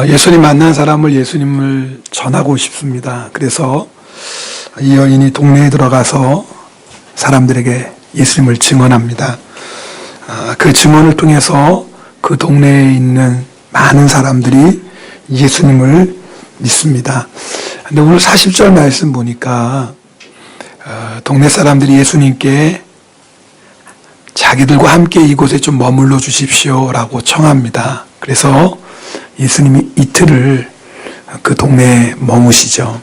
예수님 만난 사람을 예수님을 전하고 싶습니다. 그래서 이 여인이 동네에 들어가서 사람들에게 예수님을 증언합니다. 그 증언을 통해서 그 동네에 있는 많은 사람들이 예수님을 믿습니다. 근데 오늘 40절 말씀 보니까 동네 사람들이 예수님께 자기들과 함께 이곳에 좀 머물러 주십시오라고 청합니다. 그래서 예수님이 이틀을 그 동네에 머무시죠.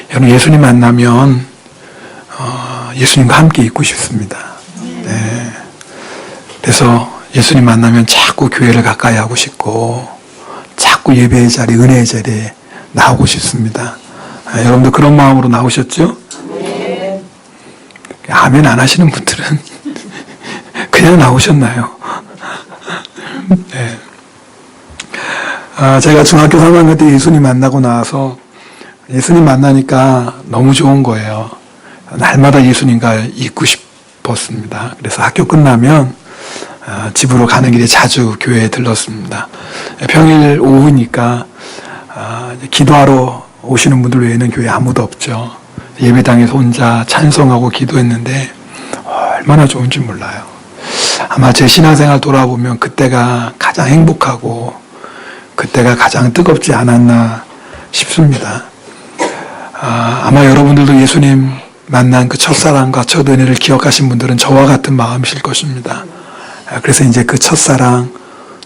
여러분, 예수님 만나면 예수님과 함께 있고 싶습니다. 네. 그래서 예수님 만나면 자꾸 교회를 가까이 하고 싶고 자꾸 예배의 자리, 은혜의 자리에 나오고 싶습니다. 여러분도 그런 마음으로 나오셨죠? 네. 아멘 안 하시는 분들은 그냥 나오셨나요? 네. 제가 중학교 3학년 때 예수님 만나고 나와서 예수님 만나니까 너무 좋은 거예요. 날마다 예수님과 있고 싶었습니다. 그래서 학교 끝나면 집으로 가는 길에 자주 교회에 들렀습니다. 평일 오후니까 기도하러 오시는 분들 외에는 교회에 아무도 없죠. 예배당에서 혼자 찬송하고 기도했는데 얼마나 좋은지 몰라요. 아마 제 신앙생활 돌아보면 그때가 가장 행복하고 그때가 가장 뜨겁지 않았나 싶습니다. 아마 여러분들도 예수님 만난 그 첫사랑과 첫 은혜를 기억하신 분들은 저와 같은 마음이실 것입니다. 그래서 이제 그 첫사랑,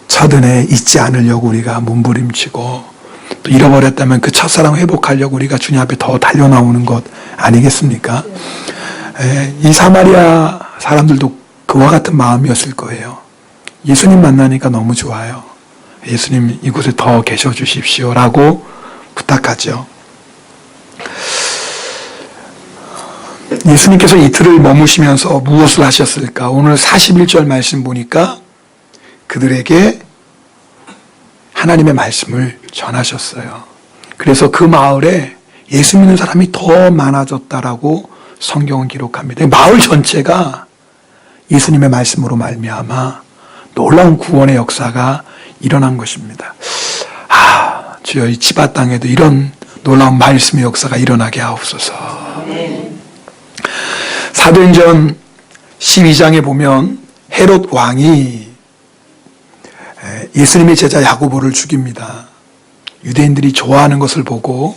첫 은혜 잊지 않으려고 우리가 몸부림치고 또 잃어버렸다면 그 첫사랑 회복하려고 우리가 주님 앞에 더 달려나오는 것 아니겠습니까? 이 사마리아 사람들도 그와 같은 마음이었을 거예요. 예수님 만나니까 너무 좋아요. 예수님 이곳에 더 계셔 주십시오라고 부탁하죠. 예수님께서 이틀을 머무시면서 무엇을 하셨을까? 오늘 41절 말씀 보니까 그들에게 하나님의 말씀을 전하셨어요. 그래서 그 마을에 예수 믿는 사람이 더 많아졌다라고 성경은 기록합니다. 마을 전체가 예수님의 말씀으로 말미암아 놀라운 구원의 역사가 일어난 것입니다. 주여 이 지바 땅에도 이런 놀라운 말씀의 역사가 일어나게 하옵소서. 사도행전 12장에 보면 헤롯 왕이 예수님의 제자 야고보를 죽입니다. 유대인들이 좋아하는 것을 보고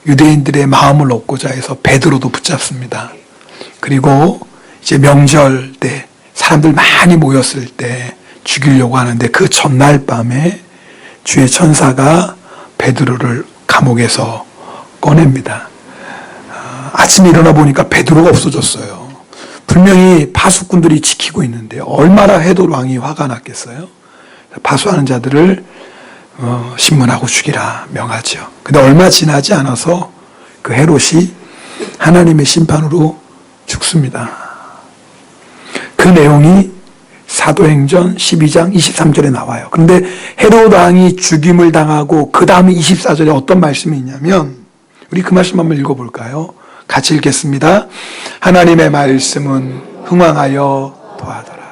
유대인들의 마음을 얻고자 해서 베드로도 붙잡습니다. 그리고 이제 명절 때 사람들 많이 모였을 때 죽이려고 하는데 그 전날 밤에 주의 천사가 베드로를 감옥에서 꺼냅니다. 아침에 일어나 보니까 베드로가 없어졌어요. 분명히 파수꾼들이 지키고 있는데 얼마나 헤롯 왕이 화가 났겠어요. 파수하는 자들을 신문하고 죽이라 명하죠. 근데 얼마 지나지 않아서 그 헤롯이 하나님의 심판으로 죽습니다. 그 내용이 사도행전 12장 23절에 나와요. 그런데 헤롯 왕이 죽임을 당하고 그 다음에 24절에 어떤 말씀이 있냐면 우리 그 말씀 한번 읽어볼까요? 같이 읽겠습니다. 하나님의 말씀은 흥왕하여 도하더라.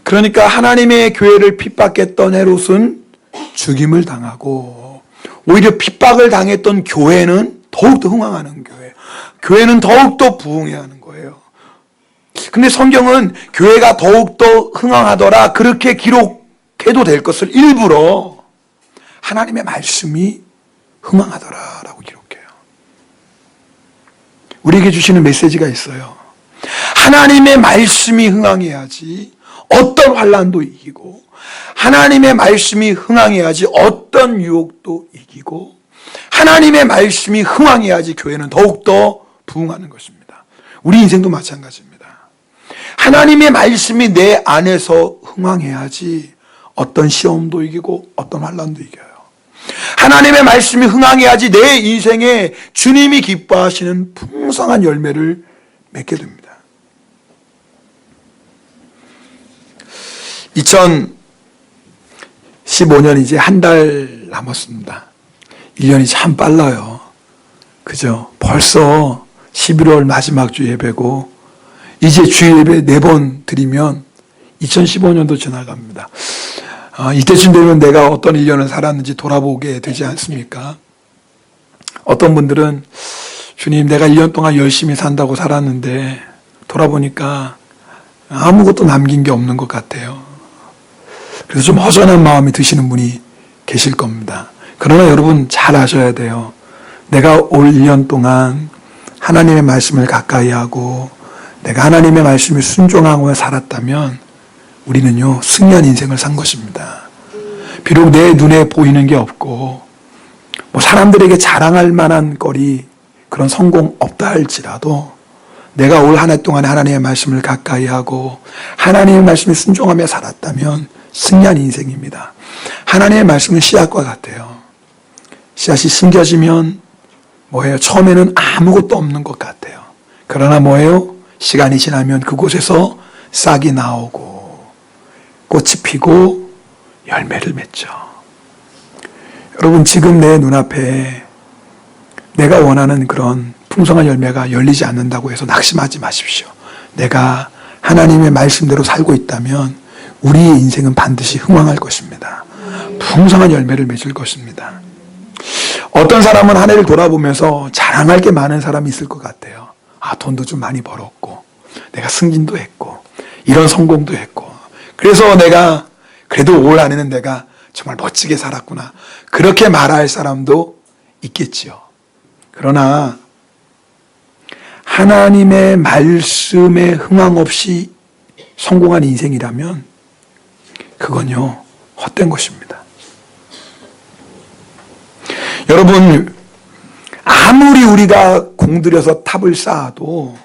그러니까 하나님의 교회를 핍박했던 헤롯은 죽임을 당하고 오히려 핍박을 당했던 교회는 더욱더 흥왕하는 교회. 교회는 더욱더 부흥해야 하는 거예요. 근데 성경은 교회가 더욱더 흥왕하더라 그렇게 기록해도 될 것을 일부러 하나님의 말씀이 흥왕하더라 라고 기록해요. 우리에게 주시는 메시지가 있어요. 하나님의 말씀이 흥왕해야지 어떤 환난도 이기고 하나님의 말씀이 흥왕해야지 어떤 유혹도 이기고 하나님의 말씀이 흥왕해야지 교회는 더욱더 부흥하는 것입니다. 우리 인생도 마찬가지입니다. 하나님의 말씀이 내 안에서 흥왕해야지 어떤 시험도 이기고 어떤 환난도 이겨요. 하나님의 말씀이 흥왕해야지 내 인생에 주님이 기뻐하시는 풍성한 열매를 맺게 됩니다. 2015년 이제 한 달 남았습니다. 1년이 참 빨라요. 그죠? 벌써 11월 마지막 주 예배고 이제 주 예배 4번 드리면 2015년도 지나갑니다. 이때쯤 되면 내가 어떤 1년을 살았는지 돌아보게 되지 않습니까? 어떤 분들은 주님, 내가 1년 동안 열심히 산다고 살았는데 돌아보니까 아무것도 남긴 게 없는 것 같아요. 그래서 좀 허전한 마음이 드시는 분이 계실 겁니다. 그러나 여러분 잘 아셔야 돼요. 내가 올 1년 동안 하나님의 말씀을 가까이 하고 내가 하나님의 말씀에 순종하고 살았다면 우리는요, 승리한 인생을 산 것입니다. 비록 내 눈에 보이는 게 없고 뭐 사람들에게 자랑할 만한 거리, 그런 성공 없다 할지라도 내가 올 한 해 동안 하나님의 말씀을 가까이 하고 하나님의 말씀에 순종하며 살았다면 승리한 인생입니다. 하나님의 말씀은 씨앗과 같아요. 씨앗이 심겨지면 뭐예요? 처음에는 아무것도 없는 것 같아요. 그러나 뭐예요? 시간이 지나면 그곳에서 싹이 나오고 꽃이 피고 열매를 맺죠. 여러분, 지금 내 눈앞에 내가 원하는 그런 풍성한 열매가 열리지 않는다고 해서 낙심하지 마십시오. 내가 하나님의 말씀대로 살고 있다면 우리의 인생은 반드시 흥왕할 것입니다. 풍성한 열매를 맺을 것입니다. 어떤 사람은 한 해를 돌아보면서 자랑할 게 많은 사람이 있을 것 같아요. 돈도 좀 많이 벌었고 내가 승진도 했고 이런 성공도 했고 그래서 내가 그래도 올 한 해는 내가 정말 멋지게 살았구나, 그렇게 말할 사람도 있겠지요. 그러나 하나님의 말씀에 흥황 없이 성공한 인생이라면 그건요, 헛된 것입니다. 여러분, 아무리 우리가 공들여서 탑을 쌓아도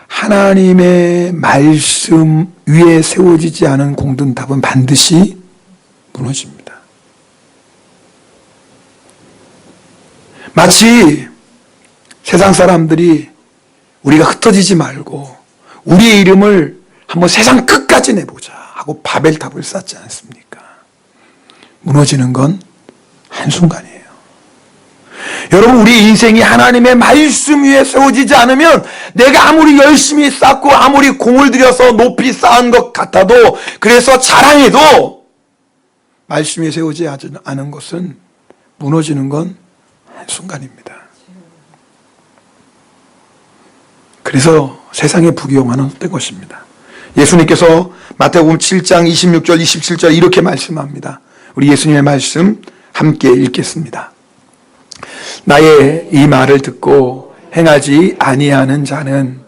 하나님의 말씀 위에 세워지지 않은 공든 탑은 반드시 무너집니다. 마치 세상 사람들이 우리가 흩어지지 말고 우리의 이름을 한번 세상 끝까지 내보자 하고 바벨탑을 쌓지 않습니까? 무너지는 건 한순간이에요. 여러분, 우리 인생이 하나님의 말씀 위에 세워지지 않으면 내가 아무리 열심히 쌓고 아무리 공을 들여서 높이 쌓은 것 같아도, 그래서 자랑해도 말씀 위에 세우지 않은 것은 무너지는 건 한순간입니다. 그래서 세상의 부귀영화는 헛된 것입니다. 예수님께서 마태복음 7장 26절 27절 이렇게 말씀합니다. 우리 예수님의 말씀 함께 읽겠습니다. 나의 이 말을 듣고 행하지 아니하는 자는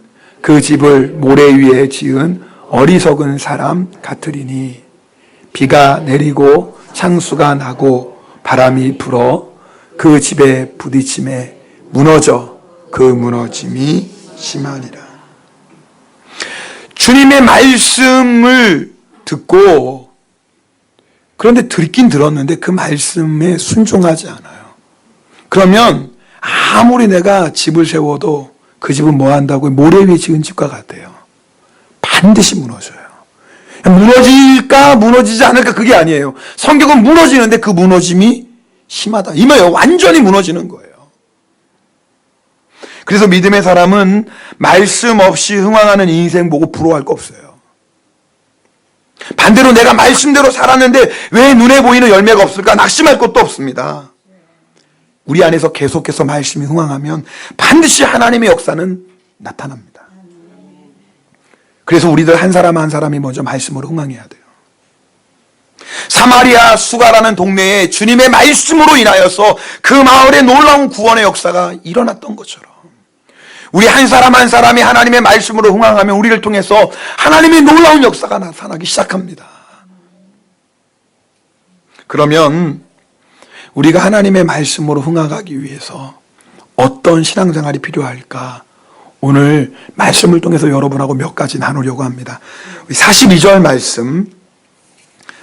그 집을 모래 위에 지은 어리석은 사람 같으리니 비가 내리고 창수가 나고 바람이 불어 그 집에 부딪힘에 무너져 그 무너짐이 심하니라. 주님의 말씀을 듣고, 그런데 듣긴 들었는데 그 말씀에 순종하지 않아요. 그러면 아무리 내가 집을 세워도 그 집은 뭐 한다고요? 모래 위에 지은 집과 같아요. 반드시 무너져요. 무너질까 무너지지 않을까 그게 아니에요. 성경은 무너지는데 그 무너짐이 심하다 이 말이에요. 완전히 무너지는 거예요. 그래서 믿음의 사람은 말씀 없이 흥황하는 인생 보고 부러워할 거 없어요. 반대로 내가 말씀대로 살았는데 왜 눈에 보이는 열매가 없을까 낙심할 것도 없습니다. 우리 안에서 계속해서 말씀이 흥황하면 반드시 하나님의 역사는 나타납니다. 그래서 우리들 한 사람 한 사람이 먼저 말씀으로 흥황해야 돼요. 사마리아 수가라는 동네에 주님의 말씀으로 인하여서 그 마을에 놀라운 구원의 역사가 일어났던 것처럼 우리 한 사람 한 사람이 하나님의 말씀으로 흥황하면 우리를 통해서 하나님의 놀라운 역사가 나타나기 시작합니다. 그러면 우리가 하나님의 말씀으로 흥황하기 위해서 어떤 신앙생활이 필요할까? 오늘 말씀을 통해서 여러분하고 몇 가지 나누려고 합니다. 42절 말씀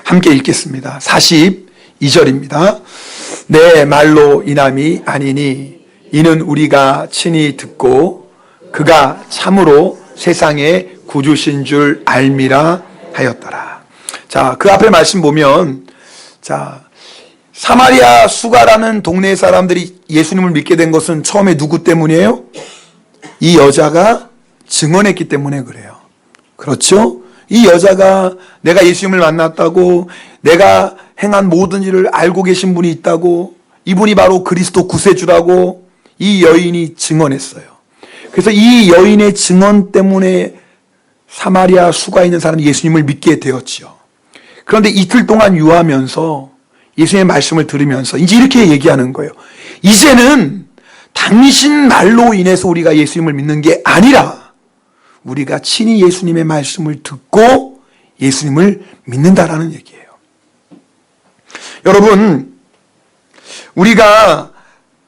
함께 읽겠습니다. 42절입니다. 내 말로 인함이 아니니 이는 우리가 친히 듣고 그가 참으로 세상의 구주신 줄 알미라 하였더라. 자, 그 앞에 말씀 보면, 자, 사마리아 수가라는 동네 사람들이 예수님을 믿게 된 것은 처음에 누구 때문이에요? 이 여자가 증언했기 때문에 그래요. 그렇죠? 이 여자가 내가 예수님을 만났다고, 내가 행한 모든 일을 알고 계신 분이 있다고, 이분이 바로 그리스도 구세주라고 이 여인이 증언했어요. 그래서 이 여인의 증언 때문에 사마리아 수가 있는 사람이 예수님을 믿게 되었지요. 그런데 이틀 동안 유하면서 예수님의 말씀을 들으면서 이제 이렇게 얘기하는 거예요. 이제는 당신 말로 인해서 우리가 예수님을 믿는 게 아니라 우리가 친히 예수님의 말씀을 듣고 예수님을 믿는다라는 얘기예요. 여러분, 우리가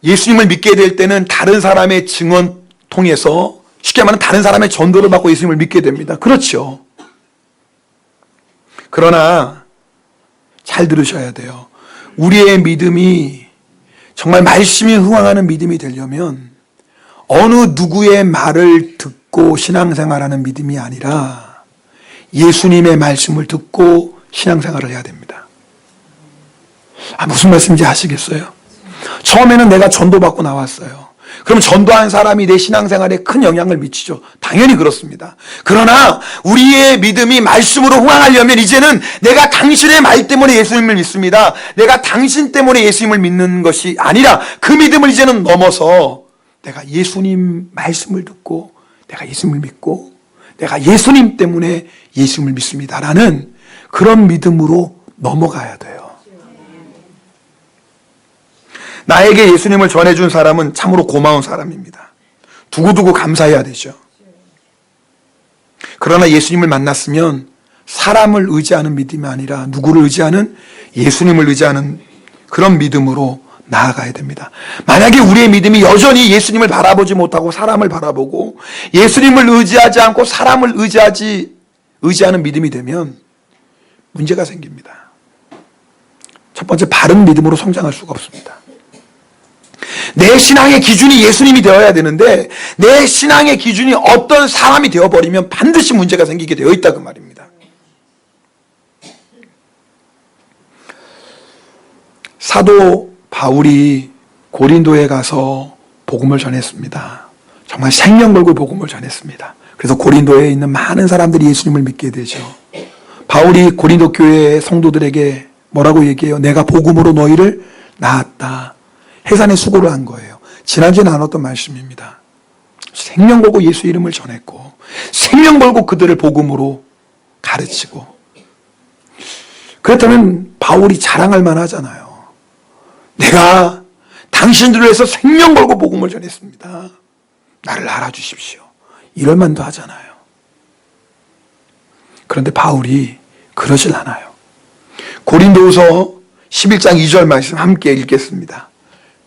예수님을 믿게 될 때는 다른 사람의 증언 통해서, 쉽게 말하면 다른 사람의 전도를 받고 예수님을 믿게 됩니다. 그렇죠. 그러나 잘 들으셔야 돼요. 우리의 믿음이 정말 말씀에 흥황하는 믿음이 되려면 어느 누구의 말을 듣고 신앙생활하는 믿음이 아니라 예수님의 말씀을 듣고 신앙생활을 해야 됩니다. 무슨 말씀인지 아시겠어요? 처음에는 내가 전도받고 나왔어요. 그럼 전도한 사람이 내 신앙생활에 큰 영향을 미치죠. 당연히 그렇습니다. 그러나 우리의 믿음이 말씀으로 흥황하려면 이제는 내가 당신의 말 때문에 예수님을 믿습니다. 내가 당신 때문에 예수님을 믿는 것이 아니라 그 믿음을 이제는 넘어서 내가 예수님 말씀을 듣고 내가 예수님을 믿고 내가 예수님 때문에 예수님을 믿습니다라는 그런 믿음으로 넘어가야 돼요. 나에게 예수님을 전해준 사람은 참으로 고마운 사람입니다. 두고두고 감사해야 되죠. 그러나 예수님을 만났으면 사람을 의지하는 믿음이 아니라 누구를 의지하는? 예수님을 의지하는 그런 믿음으로 나아가야 됩니다. 만약에 우리의 믿음이 여전히 예수님을 바라보지 못하고 사람을 바라보고 예수님을 의지하지 않고 사람을 의지하는 믿음이 되면 문제가 생깁니다. 첫 번째, 바른 믿음으로 성장할 수가 없습니다. 내 신앙의 기준이 예수님이 되어야 되는데 내 신앙의 기준이 어떤 사람이 되어버리면 반드시 문제가 생기게 되어 있다 그 말입니다. 사도 바울이 고린도에 가서 복음을 전했습니다. 정말 생명 걸고 복음을 전했습니다. 그래서 고린도에 있는 많은 사람들이 예수님을 믿게 되죠. 바울이 고린도 교회의 성도들에게 뭐라고 얘기해요? 내가 복음으로 너희를 낳았다. 해산의 수고를 한 거예요. 지난주에 나눴던 말씀입니다. 생명 걸고 예수 이름을 전했고 생명 걸고 그들을 복음으로 가르치고, 그렇다면 바울이 자랑할 만하잖아요. 내가 당신들을 위해서 생명 걸고 복음을 전했습니다. 나를 알아주십시오. 이럴 만도 하잖아요. 그런데 바울이 그러질 않아요. 고린도후서 11장 2절 말씀 함께 읽겠습니다.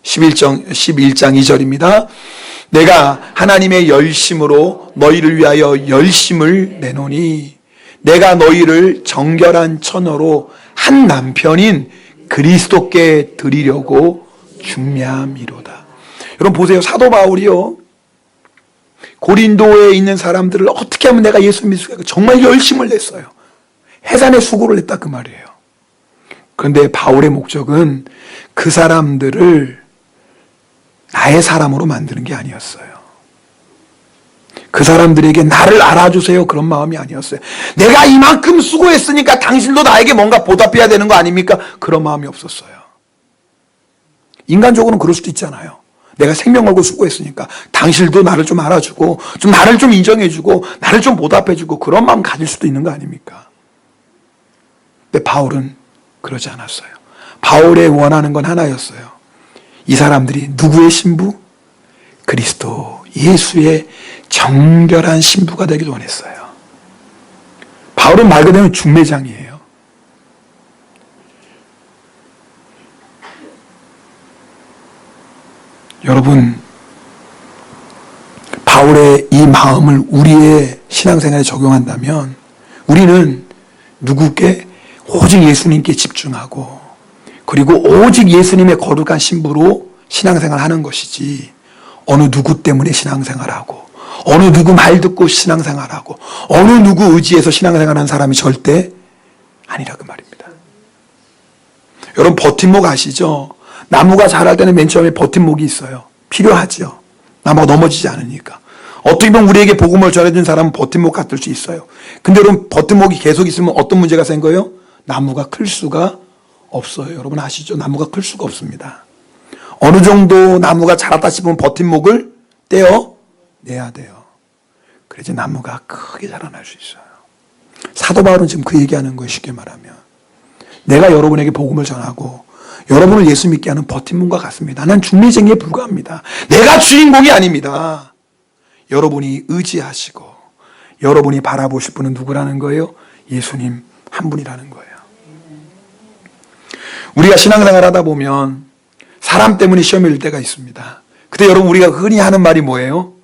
11장 2절입니다. 내가 하나님의 열심으로 너희를 위하여 열심을 내노니 내가 너희를 정결한 처녀로 한 남편인 그리스도께 드리려고 준비함이로다. 여러분 보세요. 사도 바울이요, 고린도에 있는 사람들을 어떻게 하면 내가 예수 믿을 수 있을까 정말 열심을 냈어요. 해산의 수고를 냈다 그 말이에요. 그런데 바울의 목적은 그 사람들을 나의 사람으로 만드는 게 아니었어요. 그 사람들에게 나를 알아주세요 그런 마음이 아니었어요. 내가 이만큼 수고했으니까 당신도 나에게 뭔가 보답해야 되는 거 아닙니까? 그런 마음이 없었어요. 인간적으로는 그럴 수도 있잖아요. 내가 생명 걸고 수고했으니까 당신도 나를 좀 알아주고 좀 나를 좀 인정해주고 나를 좀 보답해주고 그런 마음 가질 수도 있는 거 아닙니까? 근데 바울은 그러지 않았어요. 바울의 원하는 건 하나였어요. 이 사람들이 누구의 신부? 그리스도 예수의 정결한 신부가 되길 원했어요. 바울은 말 그대로 중매장이에요. 여러분, 바울의 이 마음을 우리의 신앙생활에 적용한다면 우리는 누구께? 오직 예수님께 집중하고 그리고 오직 예수님의 거룩한 신부로 신앙생활 하는 것이지 어느 누구 때문에 신앙생활하고 어느 누구 말 듣고 신앙생활하고 어느 누구 의지해서 신앙생활하는 사람이 절대 아니라 그 말입니다. 여러분 버팀목 아시죠? 나무가 자랄 때는 맨 처음에 버팀목이 있어요. 필요하죠. 나무가 넘어지지 않으니까. 어떻게 보면 우리에게 복음을 전해준 사람은 버팀목 같을 수 있어요. 근데 여러분, 버팀목이 계속 있으면 어떤 문제가 생긴 거예요? 나무가 클 수가 없어요. 여러분 아시죠? 나무가 클 수가 없습니다. 어느 정도 나무가 자랐다 싶으면 버팀목을 떼어내야 돼요. 그래야지 나무가 크게 자라날 수 있어요. 사도 바울은 지금 그 얘기하는 거예요. 쉽게 말하면 내가 여러분에게 복음을 전하고 여러분을 예수 믿게 하는 버팀목과 같습니다. 난 중매쟁이에 불과합니다. 내가 주인공이 아닙니다. 여러분이 의지하시고 여러분이 바라보실 분은 누구라는 거예요? 예수님 한 분이라는 거예요. 우리가 신앙생활 하다 보면 사람 때문에 시험이 올 때가 있습니다. 그때 여러분 우리가 흔히 하는 말이 뭐예요?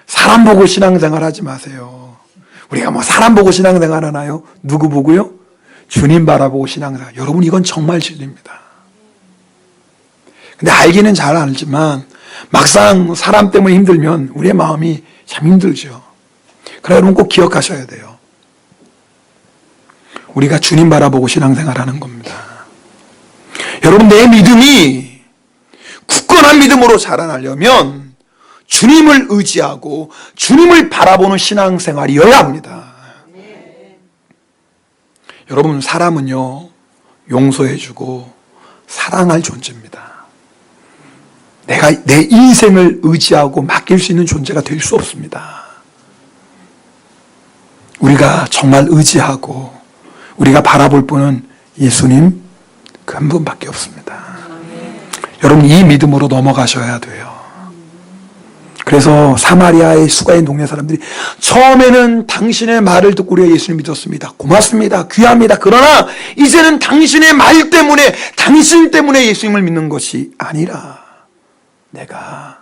사람 보고 신앙생활 하지 마세요. 우리가 뭐 사람 보고 신앙생활 하나요? 누구 보고요? 주님 바라보고 신앙생활. 여러분 이건 정말 진리입니다. 근데 알기는 잘 알지만 막상 사람 때문에 힘들면 우리의 마음이 참 힘들죠. 그러나 여러분 꼭 기억하셔야 돼요. 우리가 주님 바라보고 신앙생활 하는 겁니다. 여러분 내 믿음이 굳건한 믿음으로 자라나려면 주님을 의지하고 주님을 바라보는 신앙생활이어야 합니다. 여러분 사람은요 용서해주고 사랑할 존재입니다. 내가 내 인생을 의지하고 맡길 수 있는 존재가 될 수 없습니다. 우리가 정말 의지하고 우리가 바라볼 분은 예수님 그 한 분밖에 없습니다. 여러분 이 믿음으로 넘어가셔야 돼요. 그래서 사마리아의 수가인 동네 사람들이 처음에는 당신의 말을 듣고 우리가 예수님 믿었습니다. 고맙습니다. 귀합니다. 그러나 이제는 당신의 말 때문에 당신 때문에 예수님을 믿는 것이 아니라 내가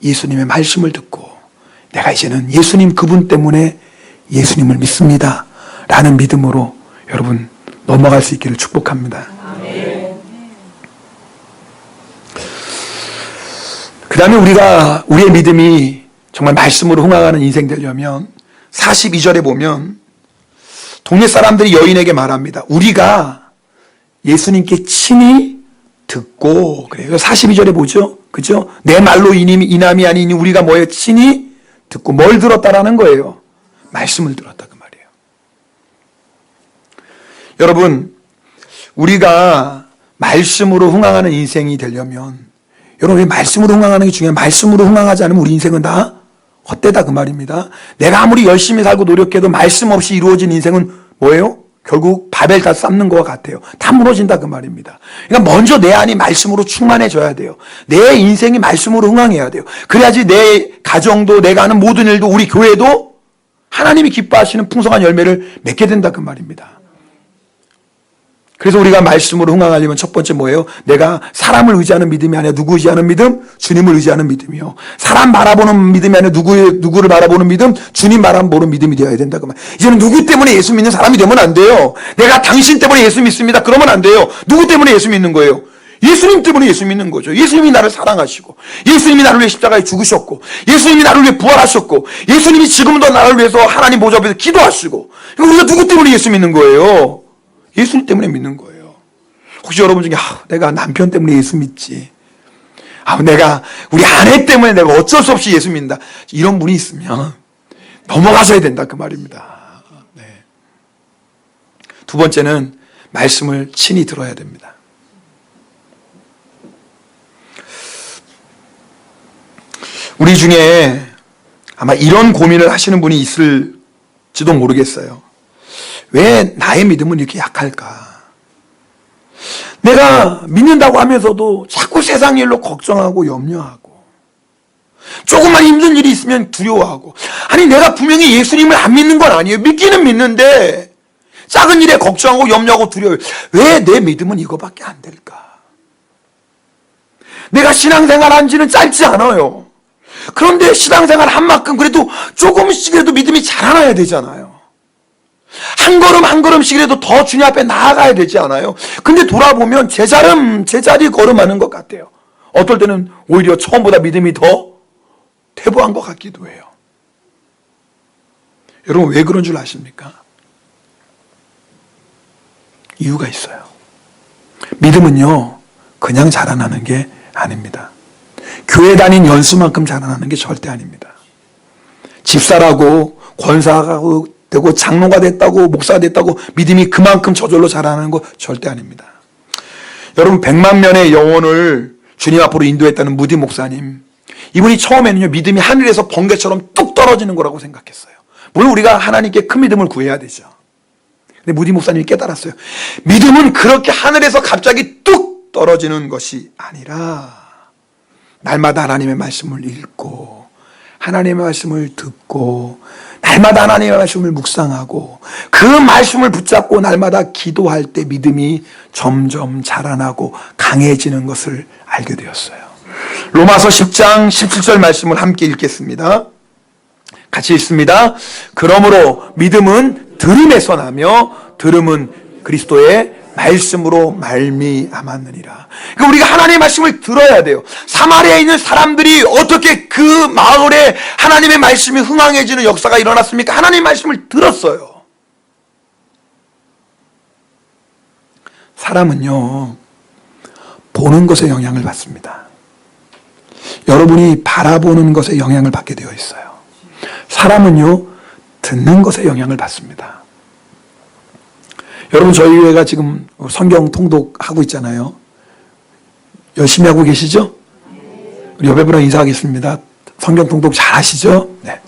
예수님의 말씀을 듣고 내가 이제는 예수님 그분 때문에 예수님을 믿습니다 라는 믿음으로 여러분 넘어갈 수 있기를 축복합니다. 그 다음에 우리의 믿음이 정말 말씀으로 흥황하는 인생 되려면 42절에 보면 동네 사람들이 여인에게 말합니다. 우리가 예수님께 친히 듣고, 그래요. 42절에 보죠. 그죠? 내 말로 이남이 아니니 우리가 뭐예요? 친히 듣고 뭘 들었다라는 거예요? 말씀을 들었다 그 말이에요. 여러분 우리가 말씀으로 흥황하는 인생이 되려면 여러분 말씀으로 흥황하는 게 중요해요. 말씀으로 흥황하지 않으면 우리 인생은 다 헛되다 그 말입니다. 내가 아무리 열심히 살고 노력해도 말씀 없이 이루어진 인생은 뭐예요? 결국 바벨 다 쌓는 것과 같아요. 다 무너진다 그 말입니다. 그러니까 먼저 내 안이 말씀으로 충만해져야 돼요. 내 인생이 말씀으로 흥황해야 돼요. 그래야지 내 가정도 내가 하는 모든 일도 우리 교회도 하나님이 기뻐하시는 풍성한 열매를 맺게 된다 그 말입니다. 그래서 우리가 말씀으로 흥황하려면 첫 번째 뭐예요? 내가 사람을 의지하는 믿음이 아니라 누구 의지하는 믿음? 주님을 의지하는 믿음이요. 사람 바라보는 믿음이 아니라 누구를 바라보는 믿음? 주님 바라보는 믿음이 되어야 된다. 그 말. 이제는 누구 때문에 예수 믿는 사람이 되면 안 돼요. 내가 당신 때문에 예수 믿습니다. 그러면 안 돼요. 누구 때문에 예수 믿는 거예요? 예수님 때문에 예수 믿는 거죠. 예수님이 나를 사랑하시고 예수님이 나를 위해 십자가에 죽으셨고 예수님이 나를 위해 부활하셨고 예수님이 지금도 나를 위해서 하나님 보좌 앞에서 기도하시고 우리가 누구 때문에 예수 믿는 거예요? 예수님 때문에 믿는 거예요. 혹시 여러분 중에 내가 남편 때문에 예수 믿지, 내가 우리 아내 때문에 내가 어쩔 수 없이 예수 믿는다, 이런 분이 있으면 넘어가셔야 된다 그 말입니다. 네. 두 번째는 말씀을 친히 들어야 됩니다. 우리 중에 아마 이런 고민을 하시는 분이 있을지도 모르겠어요. 왜 나의 믿음은 이렇게 약할까? 내가 믿는다고 하면서도 자꾸 세상 일로 걱정하고 염려하고 조금만 힘든 일이 있으면 두려워하고, 아니 내가 분명히 예수님을 안 믿는 건 아니에요. 믿기는 믿는데 작은 일에 걱정하고 염려하고 두려워요. 왜 내 믿음은 이거밖에 안 될까? 내가 신앙생활 한 지는 짧지 않아요. 그런데 신앙생활 한 만큼 그래도 조금씩이라도 믿음이 자라나야 되잖아요. 한 걸음 한 걸음씩이라도 더 주님 앞에 나아가야 되지 않아요? 근데 돌아보면 제자리 걸음하는 것 같아요. 어떨 때는 오히려 처음보다 믿음이 더 퇴보한 것 같기도 해요. 여러분 왜 그런 줄 아십니까? 이유가 있어요. 믿음은요 그냥 자라나는 게 아닙니다. 교회 다닌 연수만큼 자라나는 게 절대 아닙니다. 집사라고 권사가 되고 장로가 됐다고 목사가 됐다고 믿음이 그만큼 저절로 자라는 거 절대 아닙니다. 여러분 100만 명의 영혼을 주님 앞으로 인도했다는 무디 목사님, 이분이 처음에는요 믿음이 하늘에서 번개처럼 뚝 떨어지는 거라고 생각했어요. 물론 우리가 하나님께 큰 믿음을 구해야 되죠. 근데 무디 목사님이 깨달았어요. 믿음은 그렇게 하늘에서 갑자기 뚝 떨어지는 것이 아니라 날마다 하나님의 말씀을 읽고 하나님의 말씀을 듣고 날마다 하나님의 말씀을 묵상하고 그 말씀을 붙잡고 날마다 기도할 때 믿음이 점점 자라나고 강해지는 것을 알게 되었어요. 로마서 10장 17절 말씀을 함께 읽겠습니다. 같이 읽습니다. 그러므로 믿음은 들음에서 나며 들음은 그리스도의 말씀으로 말미암았느니라. 그러니까 우리가 하나님의 말씀을 들어야 돼요. 사마리아에 있는 사람들이 어떻게 그 마을에 하나님의 말씀이 흥황해지는 역사가 일어났습니까? 하나님의 말씀을 들었어요. 사람은요 보는 것에 영향을 받습니다. 여러분이 바라보는 것에 영향을 받게 되어 있어요. 사람은요 듣는 것에 영향을 받습니다. 여러분 저희 교회가 지금 성경 통독하고 있잖아요. 열심히 하고 계시죠? 우리 여배부랑 인사하겠습니다. 성경 통독 잘 하시죠? 네.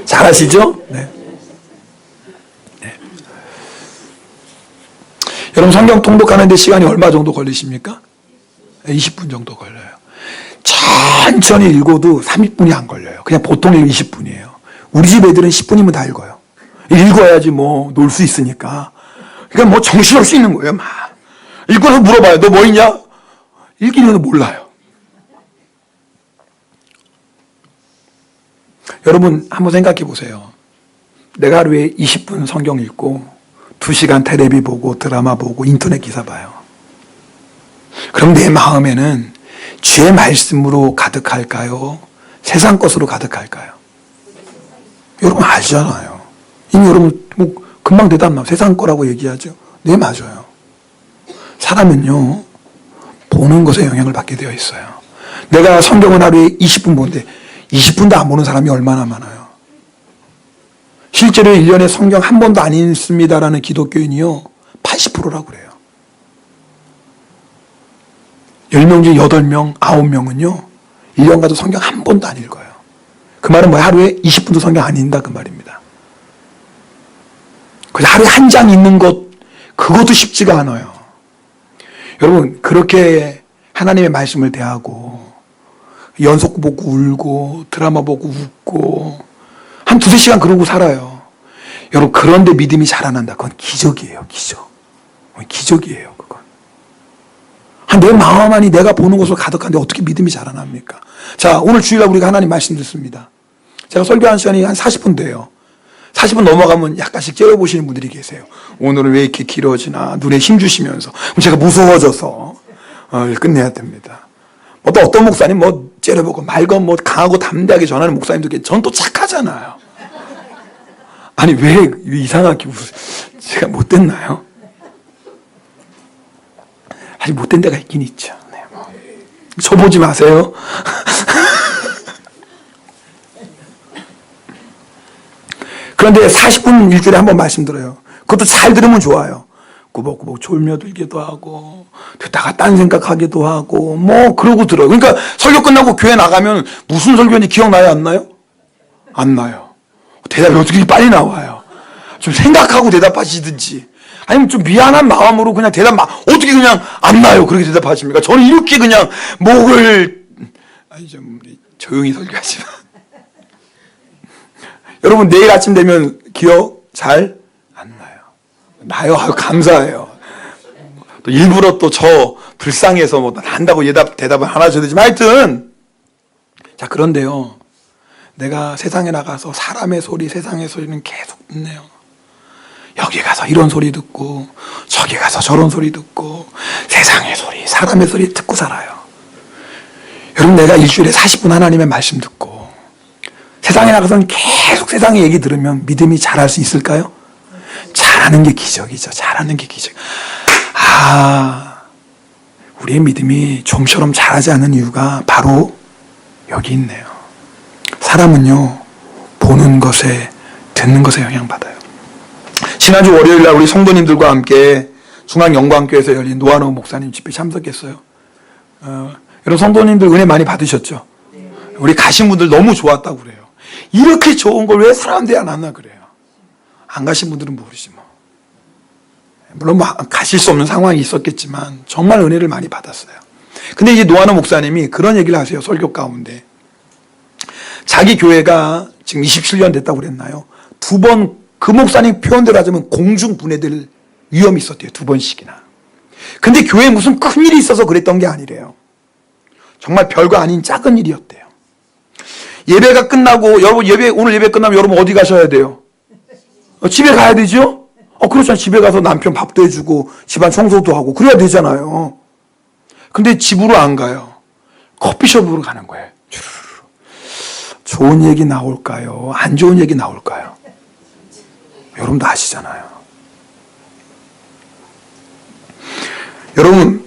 잘 하시죠? 네. 네. 여러분 성경 통독하는데 시간이 얼마 정도 걸리십니까? 20분 정도 걸려요. 천천히 읽어도 30분이 안 걸려요. 그냥 보통 20분이에요. 우리 집 애들은 10분이면 다 읽어요. 읽어야지 뭐 놀 수 있으니까. 그러니까 뭐 정신없이 읽는 거예요. 막 읽고서 물어봐요. 너 뭐 있냐? 읽기는 몰라요. 여러분 한번 생각해 보세요. 내가 하루에 20분 성경 읽고 2시간 텔레비 보고 드라마 보고 인터넷 기사 봐요. 그럼 내 마음에는 주의 말씀으로 가득할까요? 세상 것으로 가득할까요? 여러분 알잖아요. 이미 여러분 뭐 금방 대답 나와요. 세상 거라고 얘기하죠. 네, 맞아요. 사람은요 보는 것에 영향을 받게 되어 있어요. 내가 성경을 하루에 20분 보는데 20분도 안 보는 사람이 얼마나 많아요. 실제로 1년에 성경 한 번도 안 읽습니다라는 기독교인이요 80%라고 그래요. 10명 중 8명, 9명은요 1년 가도 성경 한 번도 안 읽어요. 그 말은 뭐야? 하루에 20분도 성경 안 읽는다 그 말입니다. 그래서 하루에 한 장 읽는 것 그것도 쉽지가 않아요. 여러분 그렇게 하나님의 말씀을 대하고 연속 보고 울고 드라마 보고 웃고 한 2-3시간 그러고 살아요. 여러분 그런데 믿음이 자라난다. 그건 기적이에요. 기적. 기적이에요. 그건. 내 마음 안이 내가 보는 것으로 가득한데 어떻게 믿음이 자라납니까? 자, 오늘 주일날 우리가 하나님 말씀 듣습니다. 제가 설교한 시간이 한 40분 돼요. 40분 넘어가면 약간씩 째려보시는 분들이 계세요. 오늘은 왜 이렇게 길어지나 눈에 힘 주시면서. 그럼 제가 무서워져서 끝내야 됩니다. 또 어떤 목사님 뭐 째려보고 말건 뭐 강하고 담대하게 전하는 목사님도 계세요. 전 또 착하잖아요. 아니 왜 이상하게 제가 못됐나요? 아직 못된 데가 있긴 있죠. 네, 뭐. 저 보지 마세요. 그런데 40분 일주일에 한 번 말씀 들어요. 그것도 잘 들으면 좋아요. 꾸벅꾸벅 졸며들기도 하고 듣다가 딴 생각하기도 하고 뭐 그러고 들어요. 그러니까 설교 끝나고 교회 나가면 무슨 설교인지 기억나요? 안 나요? 안 나요. 대답이 어떻게 빨리 나와요. 좀 생각하고 대답하시든지 아니면 좀 미안한 마음으로 그냥 대답 어떻게 그냥 안 나요. 그렇게 대답하십니까? 저는 이렇게 그냥 목을 아니 좀 조용히 설교하시면 여러분 내일 아침 되면 기억 잘 안 나요. 나요? 아유, 감사해요. 또 일부러 또 저 불쌍해서 뭐 한다고 대답을 안 하셔도 되지만 하여튼 자 그런데요 내가 세상에 나가서 사람의 소리 세상의 소리는 계속 듣네요. 여기 가서 이런 소리 듣고 저기 가서 저런 소리 듣고 세상의 소리 사람의 소리 듣고 살아요. 여러분 내가 일주일에 40분 하나님의 말씀 듣고 세상에 나가서는 계속 세상의 얘기 들으면 믿음이 자랄 수 있을까요? 잘하는 게 기적이죠. 잘하는 게 기적. 우리의 믿음이 좀처럼 자라지 않는 이유가 바로 여기 있네요. 사람은요, 보는 것에, 듣는 것에 영향받아요. 지난주 월요일 날 우리 성도님들과 함께 중앙영광교회에서 열린 노한호 목사님 집회 참석했어요. 여러분 성도님들 은혜 많이 받으셨죠? 우리 가신 분들 너무 좋았다고 그래요. 이렇게 좋은 걸 왜 사람들이 안 왔나 그래요. 안 가신 분들은 모르지 뭐. 물론 뭐 가실 수 없는 상황이 있었겠지만 정말 은혜를 많이 받았어요. 근데 이제 노한호 목사님이 그런 얘기를 하세요. 설교 가운데. 자기 교회가 지금 27년 됐다고 그랬나요? 2번, 그 목사님 표현대로 하자면 공중 분해될 위험이 있었대요. 2번씩이나. 근데 교회에 무슨 큰 일이 있어서 그랬던 게 아니래요. 정말 별거 아닌 작은 일이었대요. 예배가 끝나고, 여러분 오늘 예배 끝나면 여러분 어디 가셔야 돼요? 집에 가야 되죠? 그렇잖아요. 집에 가서 남편 밥도 해주고 집안 청소도 하고 그래야 되잖아요. 근데 집으로 안 가요. 커피숍으로 가는 거예요. 좋은 얘기 나올까요? 안 좋은 얘기 나올까요? 여러분도 아시잖아요. 여러분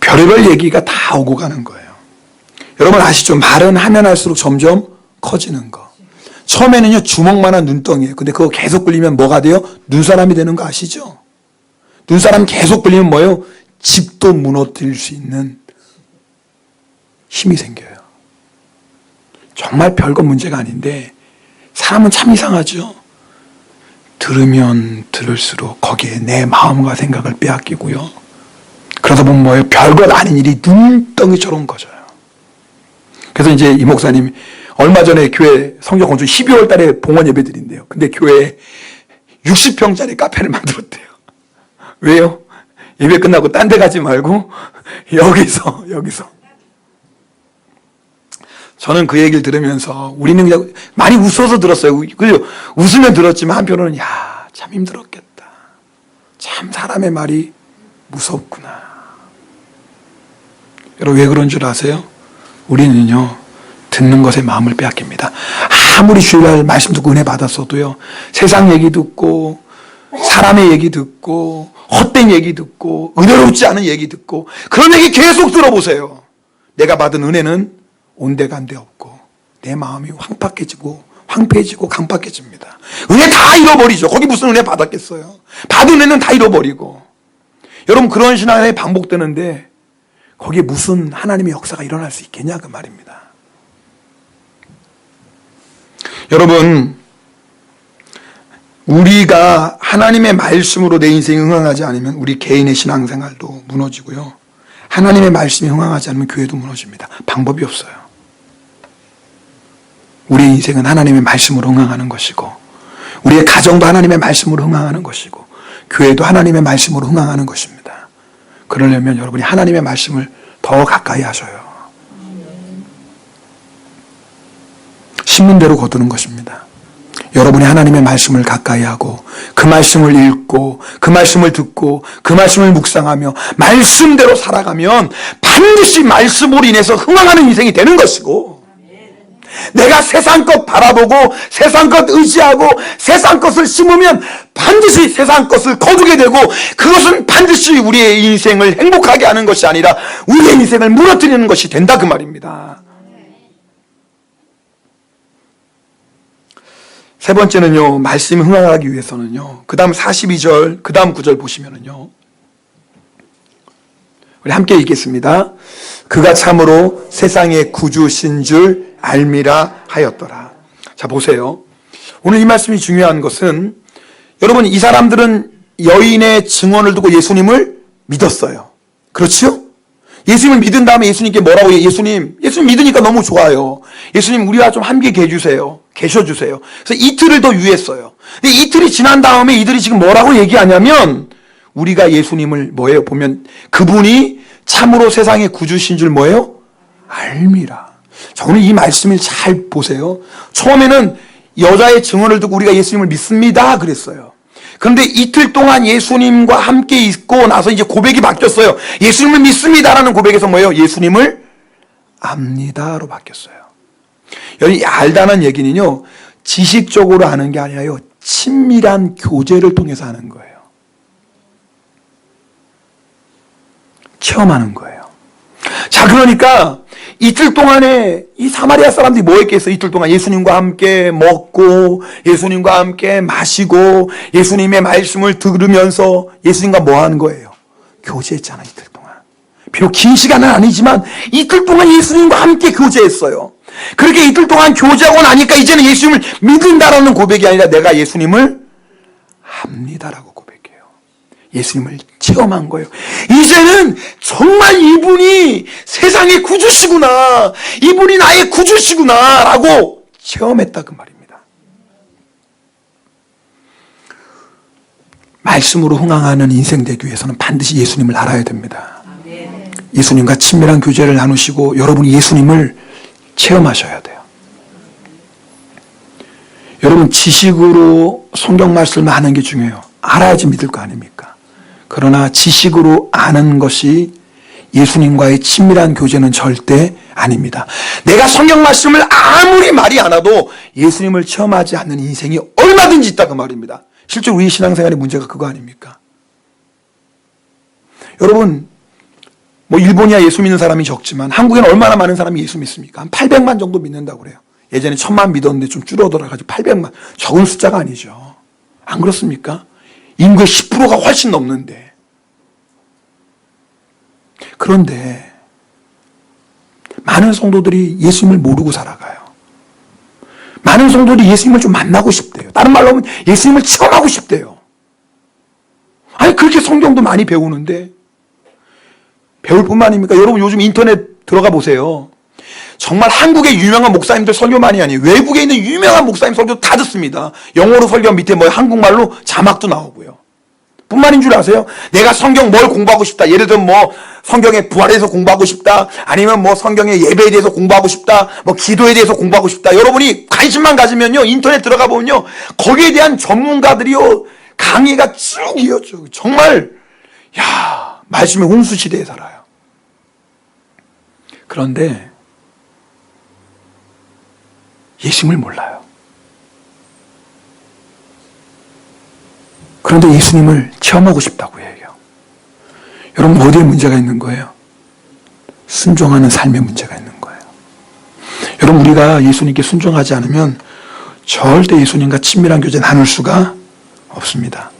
별의별 얘기가 다 오고 가는 거예요. 여러분 아시죠? 말은 하면 할수록 점점 커지는 거. 처음에는요 주먹만한 눈덩이에요. 근데 그거 계속 굴리면 뭐가 돼요? 눈사람이 되는 거 아시죠? 눈사람 계속 굴리면 뭐예요? 집도 무너뜨릴 수 있는 힘이 생겨요. 정말 별거 문제가 아닌데 사람은 참 이상하죠. 들으면 들을수록 거기에 내 마음과 생각을 빼앗기고요. 그러다 보면 뭐예요? 별것 아닌 일이 눈덩이처럼 커져요. 그래서 이제 이 목사님이 얼마 전에 교회 성경 건축 12월 달에 봉헌 예배 드린대요. 근데 교회에 60평짜리 카페를 만들었대요. 왜요? 예배 끝나고 딴 데 가지 말고 여기서. 저는 그 얘기를 들으면서 우리는 그냥 많이 웃어서 들었어요. 그죠? 웃으면 들었지만 한편으로는 참 힘들었겠다. 참 사람의 말이 무섭구나. 여러분 왜 그런 줄 아세요? 우리는요 듣는 것에 마음을 빼앗깁니다. 아무리 주일날 말씀 듣고 은혜 받았어도요 세상 얘기 듣고 사람의 얘기 듣고 헛된 얘기 듣고 은혜롭지 않은 얘기 듣고 그런 얘기 계속 들어보세요. 내가 받은 은혜는 온데간데 없고 내 마음이 황폐해지고 강팍해집니다. 은혜 다 잃어버리죠. 거기 무슨 은혜 받았겠어요. 받은 은혜는 다 잃어버리고. 여러분 그런 신앙이 반복되는데 거기에 무슨 하나님의 역사가 일어날 수 있겠냐 그 말입니다. 여러분 우리가 하나님의 말씀으로 내 인생에 흥황하지 않으면 우리 개인의 신앙생활도 무너지고요. 하나님의 말씀이 흥황하지 않으면 교회도 무너집니다. 방법이 없어요. 우리의 인생은 하나님의 말씀으로 흥황하는 것이고 우리의 가정도 하나님의 말씀으로 흥황하는 것이고 교회도 하나님의 말씀으로 흥황하는 것입니다. 그러려면 여러분이 하나님의 말씀을 더 가까이 하셔요. 심는 대로 거두는 것입니다. 여러분이 하나님의 말씀을 가까이 하고 그 말씀을 읽고 그 말씀을 듣고 그 말씀을 묵상하며 말씀대로 살아가면 반드시 말씀으로 인해서 흥황하는 인생이 되는 것이고 내가 세상 것 바라보고 세상 것 의지하고 세상 것을 심으면 반드시 세상 것을 거두게 되고 그것은 반드시 우리의 인생을 행복하게 하는 것이 아니라 우리의 인생을 무너뜨리는 것이 된다 그 말입니다. 세 번째는요, 말씀이 흥황하기 위해서는요, 그 다음 42절, 그 다음 9절 보시면은요, 우리 함께 읽겠습니다. 그가 참으로 세상의 구주신 줄 알미라 하였더라. 자, 보세요. 오늘 이 말씀이 중요한 것은, 여러분, 이 사람들은 여인의 증언을 두고 예수님을 믿었어요. 그렇죠? 예수님을 믿은 다음에 예수님께 뭐라고 해요? 예수님 믿으니까 너무 좋아요. 예수님, 우리와 좀 함께 계셔주세요. 그래서 이틀을 더 유했어요. 근데 이틀이 지난 다음에 이들이 지금 뭐라고 얘기하냐면, 우리가 예수님을 뭐예요? 보면, 그분이 참으로 세상의 구주신 줄 뭐예요? 알미라. 자, 오늘 이 말씀을 잘 보세요. 처음에는 여자의 증언을 듣고 우리가 예수님을 믿습니다. 그랬어요. 그런데 이틀 동안 예수님과 함께 있고 나서 이제 고백이 바뀌었어요. 예수님을 믿습니다라는 고백에서 뭐예요? 예수님을 압니다로 바뀌었어요. 여기 알다는 얘기는요, 지식적으로 아는 게 아니라요, 친밀한 교제를 통해서 하는 거예요. 체험하는 거예요. 자, 그러니까 이틀 동안에 이 사마리아 사람들이 뭐 했겠어요? 이틀 동안 예수님과 함께 먹고 예수님과 함께 마시고 예수님의 말씀을 들으면서 예수님과 뭐 하는 거예요? 교제했잖아, 이틀 동안. 비록 긴 시간은 아니지만 이틀 동안 예수님과 함께 교제했어요. 그렇게 이틀 동안 교제하고 나니까 이제는 예수님을 믿는다라는 고백이 아니라 내가 예수님을 합니다라고 고백해요. 예수님을 체험한 거예요. 이제는 정말 이분이 세상의 구주시구나, 이분이 나의 구주시구나 라고 체험했다 그 말입니다. 말씀으로 흥황하는 인생 되기 위해서는 반드시 예수님을 알아야 됩니다. 예수님과 친밀한 교제를 나누시고 여러분이 예수님을 체험하셔야 돼요. 여러분, 지식으로 성경 말씀을 아는 게 중요해요. 알아야지 믿을 거 아닙니까? 그러나 지식으로 아는 것이 예수님과의 친밀한 교제는 절대 아닙니다. 내가 성경 말씀을 아무리 말이 안 와도 예수님을 체험하지 않는 인생이 얼마든지 있다 그 말입니다. 실제로 우리 신앙생활의 문제가 그거 아닙니까? 여러분, 뭐 일본이야 예수 믿는 사람이 적지만 한국에는 얼마나 많은 사람이 예수 믿습니까? 한 800만 정도 믿는다고 그래요. 예전에 1000만 믿었는데 좀 줄어들어가지고 800만. 적은 숫자가 아니죠. 안 그렇습니까? 인구의 10%가 훨씬 넘는데. 그런데 많은 성도들이 예수님을 모르고 살아가요. 많은 성도들이 예수님을 좀 만나고 싶대요. 다른 말로 하면 예수님을 체험하고 싶대요. 아니 그렇게 성경도 많이 배우는데 배울 뿐만 아닙니까? 여러분 요즘 인터넷 들어가 보세요. 정말 한국의 유명한 목사님들 설교만이 아니에요. 외국에 있는 유명한 목사님 설교 다 듣습니다. 영어로 설교 밑에 뭐 한국말로 자막도 나오고요. 뿐만인 줄 아세요? 내가 성경 뭘 공부하고 싶다. 예를 들면 뭐 성경의 부활에 대해서 공부하고 싶다. 아니면 뭐 성경의 예배에 대해서 공부하고 싶다. 뭐 기도에 대해서 공부하고 싶다. 여러분이 관심만 가지면요. 인터넷 들어가 보면요. 거기에 대한 전문가들이요. 강의가 쭉 이어져. 정말 야, 말씀의 홍수 시대에 살아요. 그런데 예수님을 몰라요. 그런데 예수님을 체험하고 싶다고 해요. 여러분 어디에 문제가 있는 거예요? 순종하는 삶에 문제가 있는 거예요. 여러분 우리가 예수님께 순종하지 않으면 절대 예수님과 친밀한 교제 나눌 수가 없습니다.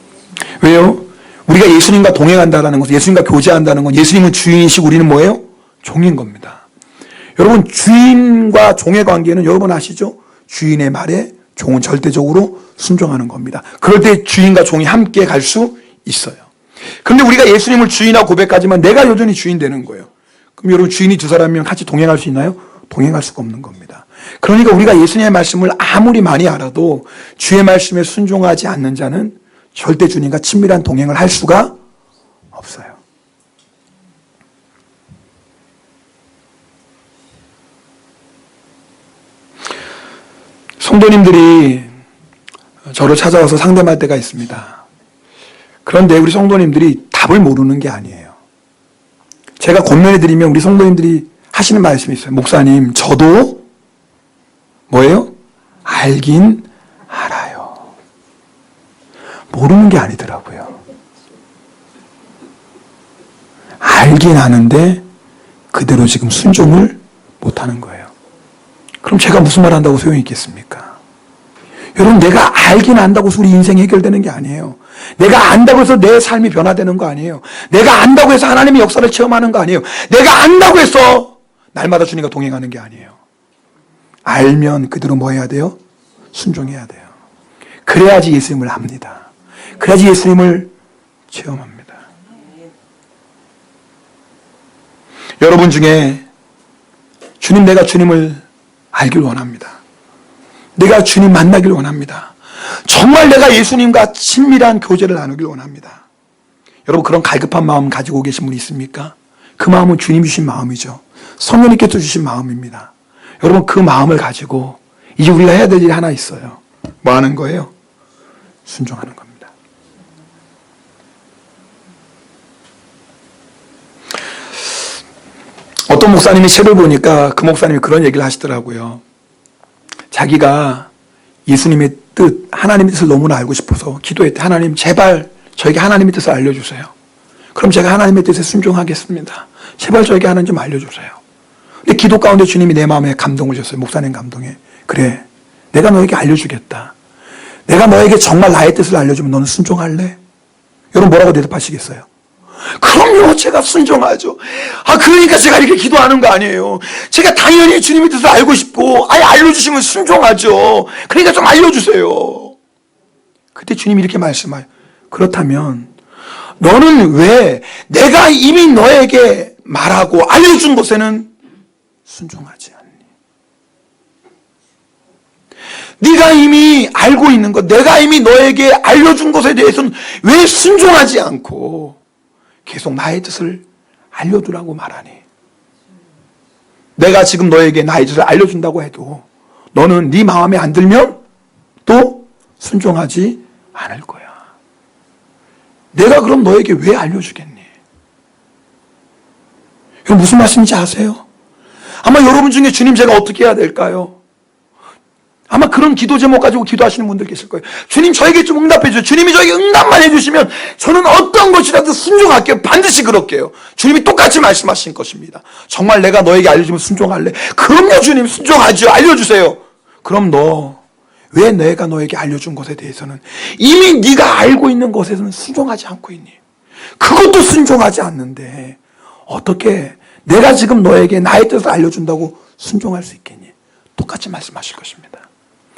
왜요? 우리가 예수님과 동행한다는 것은 예수님과 교제한다는 건 예수님은 주인이시고 우리는 뭐예요? 종인 겁니다. 여러분 주인과 종의 관계는 여러분 아시죠? 주인의 말에 종은 절대적으로 순종하는 겁니다. 그럴 때 주인과 종이 함께 갈 수 있어요. 그런데 우리가 예수님을 주인하고 고백하지만 내가 여전히 주인 되는 거예요. 그럼 여러분 주인이 두 사람이면 같이 동행할 수 있나요? 동행할 수가 없는 겁니다. 그러니까 우리가 예수님의 말씀을 아무리 많이 알아도 주의 말씀에 순종하지 않는 자는 절대 주님과 친밀한 동행을 할 수가 없어요. 성도님들이 저를 찾아와서 상담할 때가 있습니다. 그런데 우리 성도님들이 답을 모르는 게 아니에요. 제가 권면해드리면 우리 성도님들이 하시는 말씀이 있어요. 목사님, 저도 뭐예요? 알긴 알아요. 모르는 게 아니더라고요. 알긴 아는데 그대로 지금 순종을 못하는 거예요. 그럼 제가 무슨 말 한다고 소용이 있겠습니까? 여러분 내가 알긴 안다고 해서 우리 인생이 해결되는 게 아니에요. 내가 안다고 해서 내 삶이 변화되는 거 아니에요. 내가 안다고 해서 하나님의 역사를 체험하는 거 아니에요. 내가 안다고 해서 날마다 주님과 동행하는 게 아니에요. 알면 그대로 뭐 해야 돼요? 순종해야 돼요. 그래야지 예수님을 압니다. 그래야지 예수님을 체험합니다. 여러분 중에 주님, 내가 주님을 알길 원합니다. 내가 주님 만나길 원합니다. 정말 내가 예수님과 친밀한 교제를 나누길 원합니다. 여러분 그런 갈급한 마음 가지고 계신 분이 있습니까? 그 마음은 주님 주신 마음이죠. 성령님께서 주신 마음입니다. 여러분 그 마음을 가지고 이제 우리가 해야 될 일이 하나 있어요. 뭐 하는 거예요? 순종하는 겁니다. 어떤 목사님이 책을 보니까 그 목사님이 그런 얘기를 하시더라고요. 자기가 예수님의 뜻, 하나님의 뜻을 너무나 알고 싶어서 기도했대. 하나님 제발 저에게 하나님의 뜻을 알려주세요. 그럼 제가 하나님의 뜻에 순종하겠습니다. 제발 저에게 하나님 좀 알려주세요. 근데 기도 가운데 주님이 내 마음에 감동을 줬어요. 목사님 감동에. 그래, 내가 너에게 알려주겠다. 내가 너에게 정말 나의 뜻을 알려주면 너는 순종할래? 여러분 뭐라고 대답하시겠어요? 그럼요, 제가 순종하죠. 그러니까 제가 이렇게 기도하는 거 아니에요. 제가 당연히 주님의 뜻을 알고 싶고, 알려주시면 순종하죠. 그러니까 좀 알려주세요. 그때 주님이 이렇게 말씀하요. 그렇다면 너는 왜 내가 이미 너에게 말하고 알려준 것에는 순종하지 않니? 네가 이미 알고 있는 것, 내가 이미 너에게 알려준 것에 대해서는 왜 순종하지 않고 계속 나의 뜻을 알려두라고 말하니? 내가 지금 너에게 나의 뜻을 알려준다고 해도 너는 네 마음에 안 들면 또 순종하지 않을 거야. 내가 그럼 너에게 왜 알려주겠니? 이거 무슨 말씀인지 아세요? 아마 여러분 중에 주님 제가 어떻게 해야 될까요? 아마 그런 기도 제목 가지고 기도하시는 분들 계실 거예요. 주님 저에게 좀 응답해 주세요. 주님이 저에게 응답만 해주시면 저는 어떤 것이라도 순종할게요. 반드시 그럴게요. 주님이 똑같이 말씀하신 것입니다. 정말 내가 너에게 알려주면 순종할래? 그럼요 주님, 순종하죠. 알려주세요. 그럼 너 왜 내가 너에게 알려준 것에 대해서는 이미 네가 알고 있는 것에서는 순종하지 않고 있니? 그것도 순종하지 않는데 어떻게 내가 지금 너에게 나의 뜻을 알려준다고 순종할 수 있겠니? 똑같이 말씀하실 것입니다.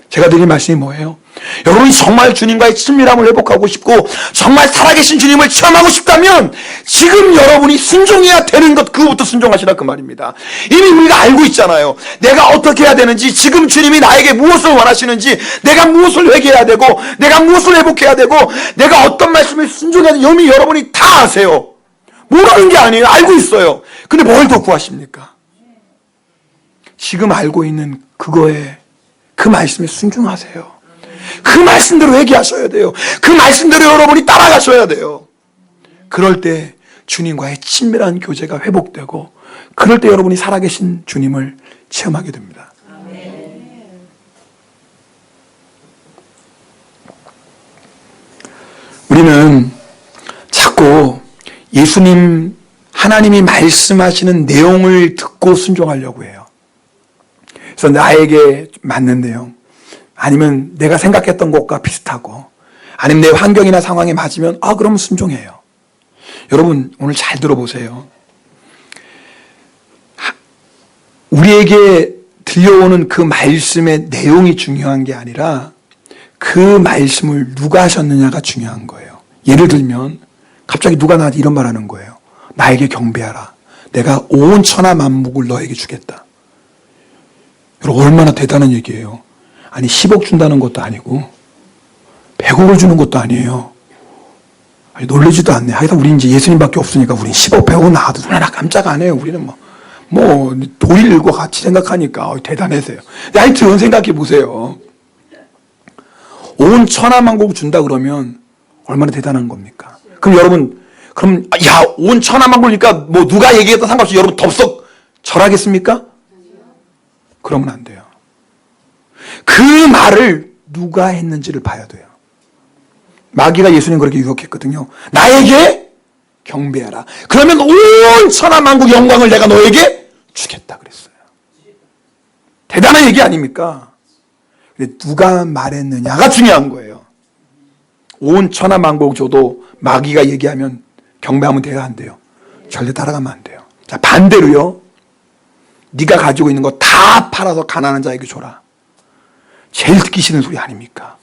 제가 드린 말씀이 뭐예요? 여러분이 정말 주님과의 친밀함을 회복하고 싶고 정말 살아계신 주님을 체험하고 싶다면 지금 여러분이 순종해야 되는 것, 그거부터 순종하시라 그 말입니다. 이미 우리가 알고 있잖아요. 내가 어떻게 해야 되는지, 지금 주님이 나에게 무엇을 원하시는지, 내가 무엇을 회개해야 되고, 내가 무엇을 회복해야 되고, 내가 어떤 말씀을 순종해야 되는지 이미 여러분이 다 아세요. 모르는 게 아니에요. 알고 있어요. 근데 뭘 더 구하십니까? 지금 알고 있는 그거에, 그 말씀에 순종하세요. 그 말씀대로 회개하셔야 돼요. 그 말씀대로 여러분이 따라가셔야 돼요. 그럴 때 주님과의 친밀한 교제가 회복되고, 그럴 때 여러분이 살아계신 주님을 체험하게 됩니다. 우리는 자꾸 예수님, 하나님이 말씀하시는 내용을 듣고 순종하려고 해요. 그래서 나에게 맞는 내용, 아니면 내가 생각했던 것과 비슷하고, 아니면 내 환경이나 상황에 맞으면 그럼 순종해요. 여러분 오늘 잘 들어보세요. 우리에게 들려오는 그 말씀의 내용이 중요한 게 아니라 그 말씀을 누가 하셨느냐가 중요한 거예요. 예를 들면 갑자기 누가 나한테 이런 말 하는 거예요. 나에게 경배하라. 내가 온 천하 만국을 너에게 주겠다. 여러분 얼마나 대단한 얘기예요. 아니 10억 준다는 것도 아니고 100억을 주는 것도 아니에요. 아니, 놀라지도 않네. 하여튼 우리 이제 예수님밖에 없으니까 우린 10억 100억 나와도 눈 하나 깜짝 안 해요. 우리는 뭐 도일과 같이 생각하니까 대단해서요. 하여튼 생각해 보세요. 온 천하 만국을 준다 그러면 얼마나 대단한 겁니까? 그럼 여러분 온 천하 만국이니까 뭐 누가 얘기해도 상관없이 여러분 덥석 절하겠습니까? 그러면 안 돼요. 그 말을 누가 했는지를 봐야 돼요. 마귀가 예수님 그렇게 유혹했거든요. 나에게 경배하라. 그러면 온 천하 만국 영광을 내가 너에게 주겠다 그랬어요. 대단한 얘기 아닙니까? 근데 누가 말했느냐가 중요한 거예요. 온 천하 만국 줘도 마귀가 얘기하면 경배하면 돼야 안 돼요? 절대 따라가면 안 돼요. 자, 반대로요. 네가 가지고 있는 거 다 팔아서 가난한 자에게 줘라. 제일 듣기 싫은 소리 아닙니까?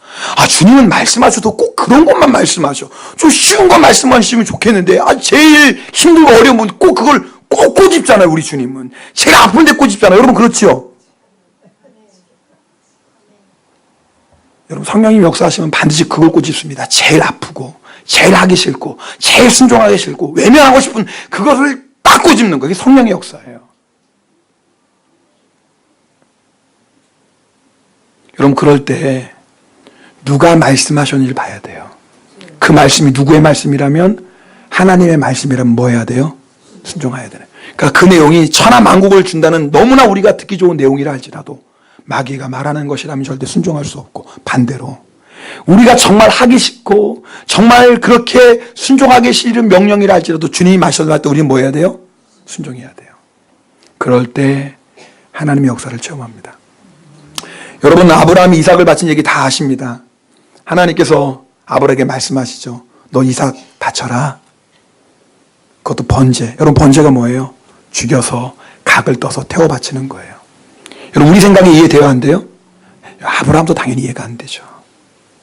주님은 말씀하셔도 꼭 그런 것만 말씀하셔. 좀 쉬운 거 말씀하시면 좋겠는데, 제일 힘들고 어려우면 꼭 그걸 꼭 꼬집잖아요, 우리 주님은. 제일 아픈데 꼬집잖아요. 여러분, 그렇죠? 여러분, 성령님 역사하시면 반드시 그걸 꼬집습니다. 제일 아프고, 제일 하기 싫고, 제일 순종하기 싫고, 외면하고 싶은 그것을 딱 꼬집는 거예요. 그게 성령의 역사예요. 여러분 그럴 때 누가 말씀하셨는지를 봐야 돼요. 그 말씀이 누구의 말씀이라면 하나님의 말씀이라면 뭐 해야 돼요? 순종해야 되는. 그러니까 그 내용이 천하 만국을 준다는 너무나 우리가 듣기 좋은 내용이라 할지라도 마귀가 말하는 것이라면 절대 순종할 수 없고, 반대로 우리가 정말 하기 싫고 정말 그렇게 순종하기 싫은 명령이라 할지라도 주님이 말씀하실 때 우리는 뭐 해야 돼요? 순종해야 돼요. 그럴 때 하나님의 역사를 체험합니다. 여러분, 아브라함이 이삭을 바친 얘기 다 아십니다. 하나님께서 아브라함에게 말씀하시죠. 너 이삭 바쳐라. 그것도 번제. 여러분, 번제가 뭐예요? 죽여서 각을 떠서 태워 바치는 거예요. 여러분, 우리 생각에 이해돼야 한대요? 아브라함도 당연히 이해가 안 되죠.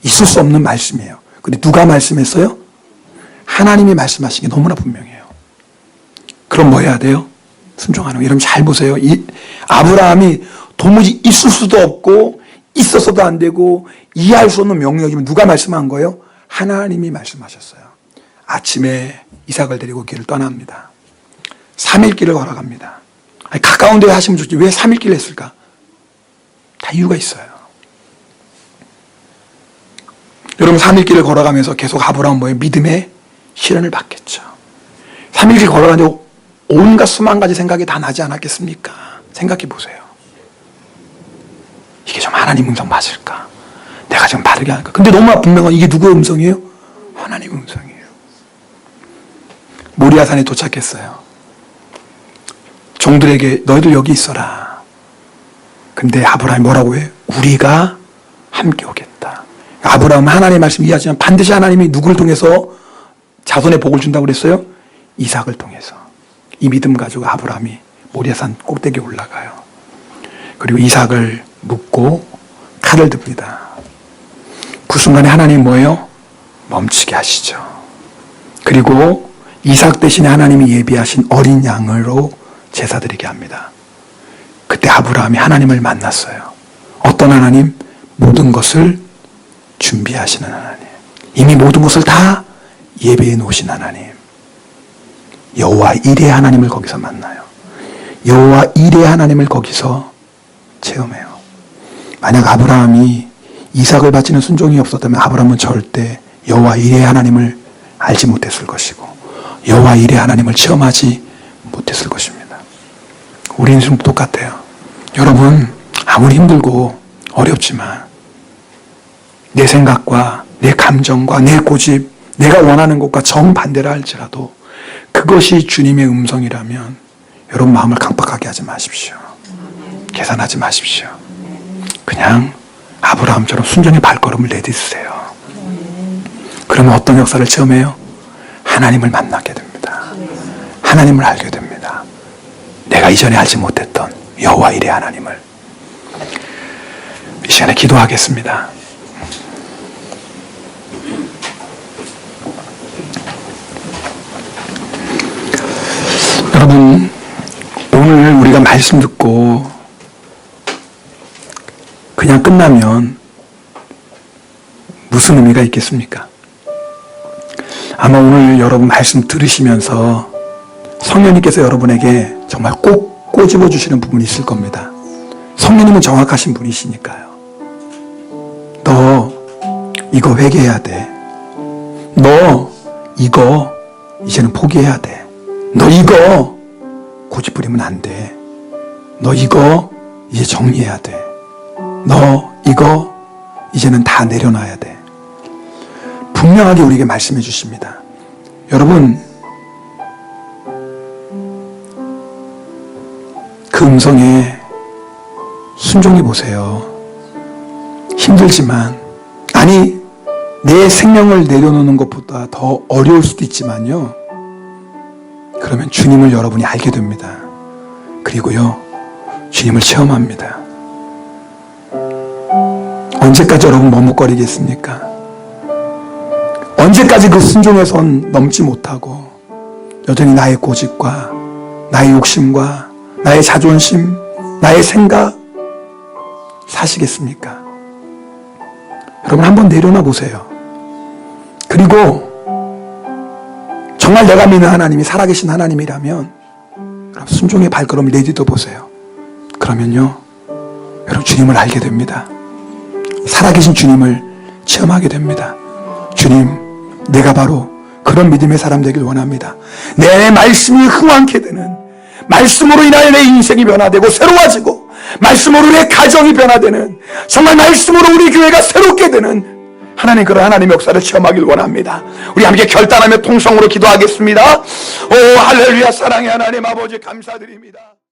있을 수 없는 말씀이에요. 근데 누가 말씀했어요? 하나님이 말씀하신 게 너무나 분명해요. 그럼 뭐 해야 돼요? 순종하는 거예요. 여러분 잘 보세요. 아브라함이 도무지 있을 수도 없고 있어서도 안 되고 이해할 수 없는 명령이면 누가 말씀한 거예요? 하나님이 말씀하셨어요. 아침에 이삭을 데리고 길을 떠납니다. 3일 길을 걸어갑니다. 아니, 가까운 데 하시면 좋지 왜 3일 길을 했을까? 다 이유가 있어요. 여러분 3일 길을 걸어가면서 계속 아브라함은 뭐예요? 믿음의 시련을 받겠죠. 3일 길 걸어가는데 온갖 수만 가지 생각이 다 나지 않았겠습니까? 생각해 보세요. 이게 좀 하나님 음성 맞을까? 내가 좀 바르게 할까? 근데 너무 분명한 이게 누구의 음성이에요? 하나님 음성이에요. 모리아산에 도착했어요. 종들에게 너희들 여기 있어라. 근데 아브라함이 뭐라고 해요? 우리가 함께 오겠다. 아브라함은 하나님의 말씀 이해하지만 반드시 하나님이 누구를 통해서 자손의 복을 준다고 그랬어요? 이삭을 통해서. 이 믿음 가지고 아브라함이 모리아산 꼭대기에 올라가요. 그리고 이삭을 묻고 칼을 듭니다. 그 순간에 하나님 뭐예요? 멈추게 하시죠. 그리고 이삭 대신에 하나님이 예비하신 어린 양으로 제사드리게 합니다. 그때 아브라함이 하나님을 만났어요. 어떤 하나님? 모든 것을 준비하시는 하나님. 이미 모든 것을 다 예배해 놓으신 하나님. 여호와 일의 하나님을 거기서 만나요. 여호와 일의 하나님을 거기서 체험해요. 만약 아브라함이 이삭을 바치는 순종이 없었다면 아브라함은 절대 여호와 일의 하나님을 알지 못했을 것이고 여호와 일의 하나님을 체험하지 못했을 것입니다. 우리 인생도 똑같아요. 여러분 아무리 힘들고 어렵지만 내 생각과 내 감정과 내 고집, 내가 원하는 것과 정반대라 할지라도 그것이 주님의 음성이라면 여러분 마음을 강박하게 하지 마십시오. 계산하지 마십시오. 그냥 아브라함처럼 순전히 발걸음을 내딛으세요. 그러면 어떤 역사를 체험해요? 하나님을 만나게 됩니다. 하나님을 알게 됩니다. 내가 이전에 알지 못했던 여호와 일의 하나님을. 이 시간에 기도하겠습니다. 여러분, 오늘 우리가 말씀 듣고 그냥 끝나면 무슨 의미가 있겠습니까? 아마 오늘 여러분 말씀 들으시면서 성령님께서 여러분에게 정말 꼭 꼬집어 주시는 부분이 있을 겁니다. 성령님은 정확하신 분이시니까요. 너 이거 회개해야 돼. 너 이거 이제는 포기해야 돼. 너 이거 고집부리면 안 돼. 너 이거 이제 정리해야 돼. 너 이거 이제는 다 내려놔야 돼. 분명하게 우리에게 말씀해 주십니다. 여러분, 그 음성에 순종해 보세요. 힘들지만, 아니 내 생명을 내려놓는 것보다 더 어려울 수도 있지만요, 그러면 주님을 여러분이 알게 됩니다. 그리고요, 주님을 체험합니다. 언제까지 여러분 머뭇거리겠습니까? 언제까지 그 순종의 선 넘지 못하고 여전히 나의 고집과 나의 욕심과 나의 자존심, 나의 생각 사시겠습니까? 여러분 한번 내려놔 보세요. 그리고 정말 내가 믿는 하나님이 살아계신 하나님이라면 여러분 순종의 발걸음을 내딛어 보세요. 그러면요, 여러분 주님을 알게 됩니다. 살아계신 주님을 체험하게 됩니다. 주님, 내가 바로 그런 믿음의 사람 되길 원합니다. 내 말씀이 흥왕케 되는, 말씀으로 인하여 내 인생이 변화되고 새로워지고, 말씀으로 내 가정이 변화되는, 정말 말씀으로 우리 교회가 새롭게 되는 하나님, 그런 하나님의 역사를 체험하길 원합니다. 우리 함께 결단하며 통성으로 기도하겠습니다. 오 할렐루야. 사랑의 하나님 아버지 감사드립니다.